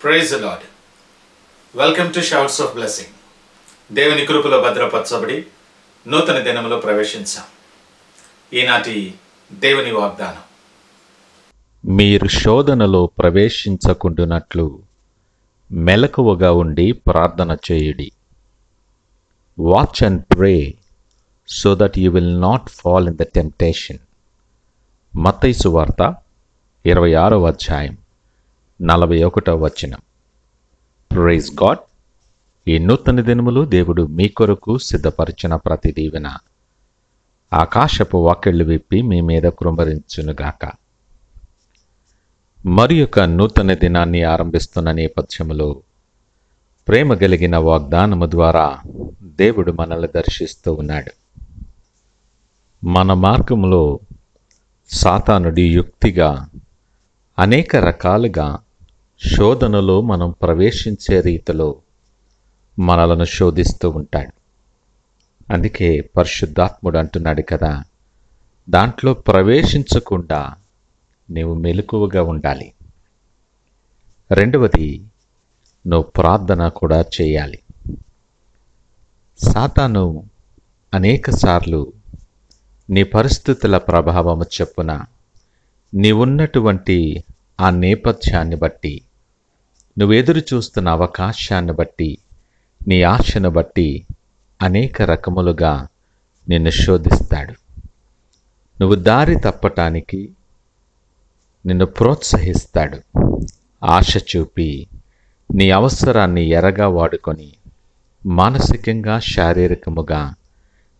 Praise the Lord. Welcome to Shouts of Blessing. దేవుని కృపలో భద్రపరచబడి నూతన దినములో ప్రవేశించాం. ఈనాటి దేవుని వాగ్దానం, మీరు శోధనలో ప్రవేశించకుండునట్లు మెలకువగా ఉండి ప్రార్థన చేయుడి. Watch and pray so that you will not fall in the temptation. మత్తయి సువార్త 26వ అధ్యాయం 41వ వచనం. Praise God. ఈ నూతన దినములు దేవుడు మీ కొరకు సిద్ధపరిచిన ప్రతి దీవెన ఆకాశపు వాకిళ్లు విప్పి మీ మీద కృంభరించునుగాక. మరి యొక్క నూతన దినాన్ని ఆరంభిస్తున్న నేపథ్యములో ప్రేమ కలిగిన వాగ్దానము ద్వారా దేవుడు మనల్ని దర్శిస్తూ ఉన్నాడు. మన మార్గములో సాతానుడి యుక్తిగా అనేక రకాలుగా శోధనలో మనం ప్రవేశించే రీతిలో మనలను శోధిస్తూ ఉంటాడు. అందుకే పరిశుద్ధాత్ముడు అంటున్నాడు కదా, దాంట్లో ప్రవేశించకుండా నీవు మెలకువగా ఉండాలి. రెండవది, నువ్వు ప్రార్థన కూడా చేయాలి. సాతాను అనేకసార్లు నీ పరిస్థితుల ప్రభావము చొప్పున నీవున్నటువంటి ఆ నేపథ్యాన్ని బట్టి, నువ్వు ఎదురు చూస్తున్న అవకాశాన్ని బట్టి, నీ ఆశను బట్టి అనేక రకములుగా నిన్ను శోధిస్తాడు. నువ్వు దారి తప్పటానికి నిన్ను ప్రోత్సహిస్తాడు. ఆశ చూపి నీ అవసరాన్ని ఎరగా వాడుకొని మానసికంగా శారీరకముగా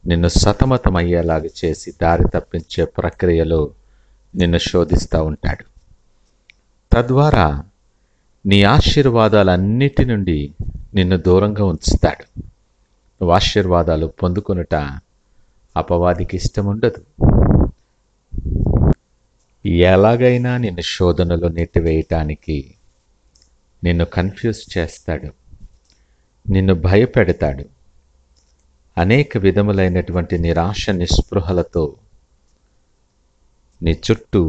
నిన్ను సతమతమయ్యేలాగా చేసి దారి తప్పించే ప్రక్రియలో నిన్ను శోధిస్తూ ఉంటాడు. తద్వారా నీ ఆశీర్వాదాలన్నిటి నుండి నిన్ను దూరంగా ఉంచుతాడు. నువ్వు ఆశీర్వాదాలు పొందుకొనుట అపవాదికి ఇష్టముండదు. ఎలాగైనా నిన్ను శోధనలో నెట్టివేయటానికి నిన్ను కన్ఫ్యూజ్ చేస్తాడు, నిన్ను భయపెడతాడు. అనేక విధములైనటువంటి నిరాశ నిస్పృహలతో నీ చుట్టూ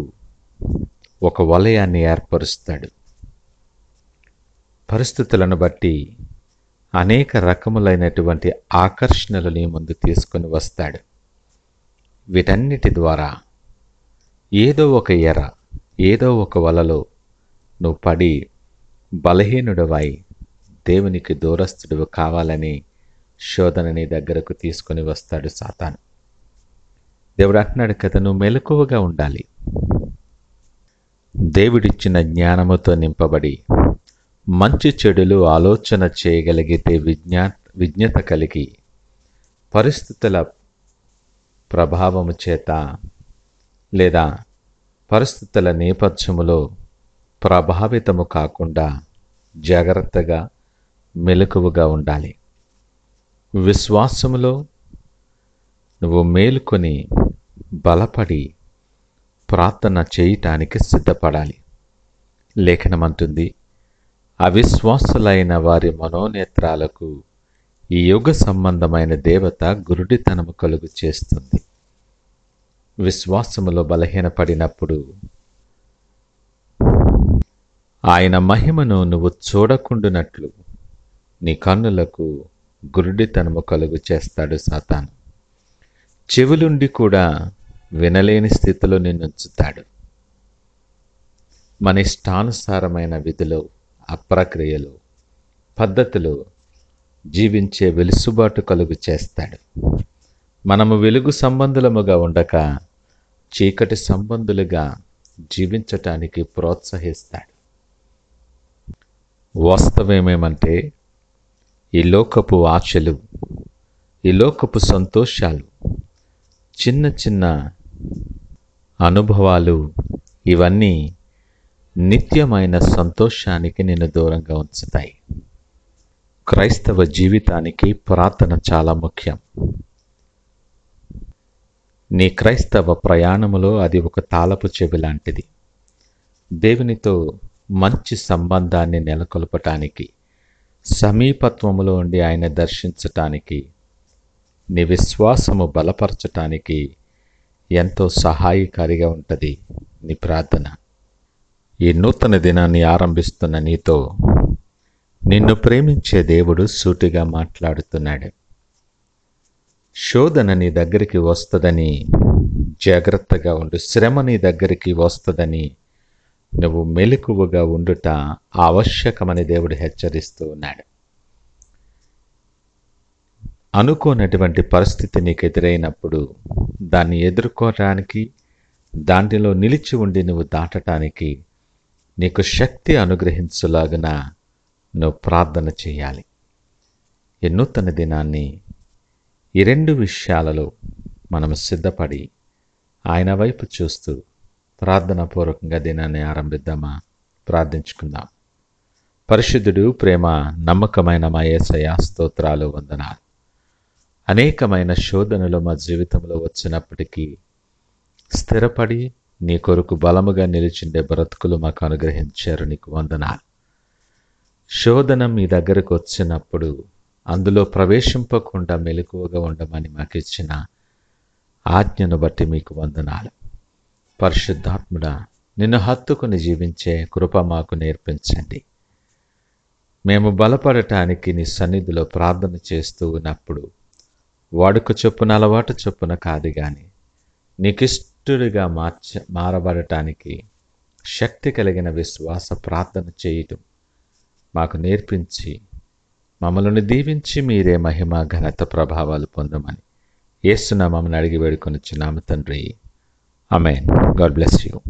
ఒక వలయాన్ని ఏర్పరుస్తాడు. పరిస్థితులను బట్టి అనేక రకములైనటువంటి ఆకర్షణలు నీ ముందు తీసుకొని వస్తాడు. వీటన్నిటి ద్వారా ఏదో ఒక ఎర, ఏదో ఒక వలలో నువ్వు పడి బలహీనుడవై దేవునికి దూరస్తుడు కావాలని శోధన నీ దగ్గరకు తీసుకొని వస్తాడు సాతాను. దేవుడు అంటున్నాడు కదా, నువ్వు మెలకువగా ఉండాలి. దేవుడిచ్చిన జ్ఞానముతో నింపబడి మంచి చెడులు ఆలోచన చేయగలిగితే విజ్ఞత కలిగి పరిస్థితుల ప్రభావము చేత లేదా పరిస్థితుల నేపథ్యములో ప్రభావితము కాకుండా జాగ్రత్తగా మెలకువగా ఉండాలి. విశ్వాసములో నువ్వు మేలుకొని బలపడి ప్రార్థన చేయటానికి సిద్ధపడాలి. లేఖనమంటుంది, అవిశ్వాసులైన వారి మనోనేత్రాలకు ఈ యుగ సంబంధమైన దేవత గురుడితనము కలుగు చేస్తుంది. విశ్వాసములో బలహీనపడినప్పుడు ఆయన మహిమను నువ్వు చూడకుండునట్లు నీ కన్నులకు గురుడితనము కలుగు చేస్తాడు సాతాను. చెవులుండి కూడా వినలేని స్థితిలో నిన్నుంచుతాడు. మన ఇష్టానుసారమైన విధిలో, అప్రక్రియలో, పద్ధతిలో జీవించే వెలుసుబాటు కలుగు చేస్తాడు. మనము వెలుగు సంబంధులముగా ఉండక చీకటి సంబంధులుగా జీవించటానికి ప్రోత్సహిస్తాడు. వాస్తవమేమంటే, ఈ లోకపు ఆశలు, ఈ లోకపు సంతోషాలు, చిన్న చిన్న అనుభవాలు, ఇవన్నీ నిత్యమైన సంతోషానికి నిన్ను దూరంగా ఉంచుతాయి. క్రైస్తవ జీవితానికి ప్రార్థన చాలా ముఖ్యం. నీ క్రైస్తవ ప్రయాణములో అది ఒక తాళపు చెవి లాంటిది. దేవునితో మంచి సంబంధాన్ని నెలకొల్పటానికి, సమీపత్వములో ఉండి ఆయన దర్శించటానికి, నీ విశ్వాసము బలపరచటానికి ఎంతో సహాయకారిగా ఉంటుంది నీ ప్రార్థన. ఈ నూతన దినాన్ని ఆరంభిస్తున్న నీతో నిన్ను ప్రేమించే దేవుడు సూటిగా మాట్లాడుతున్నాడు. శోధన నీ దగ్గరికి వస్తుందని జాగ్రత్తగా ఉండు. శ్రమ నీ దగ్గరికి వస్తుందని నువ్వు మెలకువగా ఉండుట ఆవశ్యకమని దేవుడు హెచ్చరిస్తూ ఉన్నాడు. అనుకోనటువంటి పరిస్థితి నీకు ఎదురైనప్పుడు దాన్ని ఎదుర్కోవడానికి, దాంట్లో నిలిచి ఉండి నువ్వు దాటడానికి నీకు శక్తి అనుగ్రహించులాగున నువ్వు ప్రార్థన చేయాలి. ఈ నూతన దినాన్ని ఈ రెండు విషయాలలో మనం సిద్ధపడి ఆయన వైపు చూస్తూ ప్రార్థనాపూర్వకంగా దినాన్ని ఆరంభిద్దామా? ప్రార్థించుకుందాం. పరిశుద్ధుడు, ప్రేమ నమ్మకమైన మా యేసయ్య, స్తోత్రాలు, వందనాలు. అనేకమైన శోధనలు మా జీవితంలో వచ్చినప్పటికీ స్థిరపడి నీ కొరకు బలముగా నిలిచిండే బ్రతుకులు మాకు అనుగ్రహించారు. నీకు వందనాలు. శోధన మీ దగ్గరకు వచ్చినప్పుడు అందులో ప్రవేశింపకుండా మెలకువగా ఉండమని మాకు ఇచ్చిన ఆజ్ఞను బట్టి మీకు వందనాలు. పరిశుద్ధాత్ముడా, నిన్ను హత్తుకుని జీవించే కృప మాకు నేర్పించండి. మేము బలపడటానికి నీ సన్నిధిలో ప్రార్థన చేస్తూ ఉన్నప్పుడు వాడుక చొప్పున, అలవాటు చొప్పున కాదు కానీ నీకిష్టుడిగా మారబడటానికి శక్తి కలిగిన విశ్వాస ప్రార్థన చేయటం మాకు నేర్పించి మమ్మల్ని దీవించి మీరే మహిమ, ఘనత, ప్రభావాలు పొందమని యేసు నామమున అడిగి వేడుకొనుచున్నాము తండ్రి. ఆమేన్. God bless you.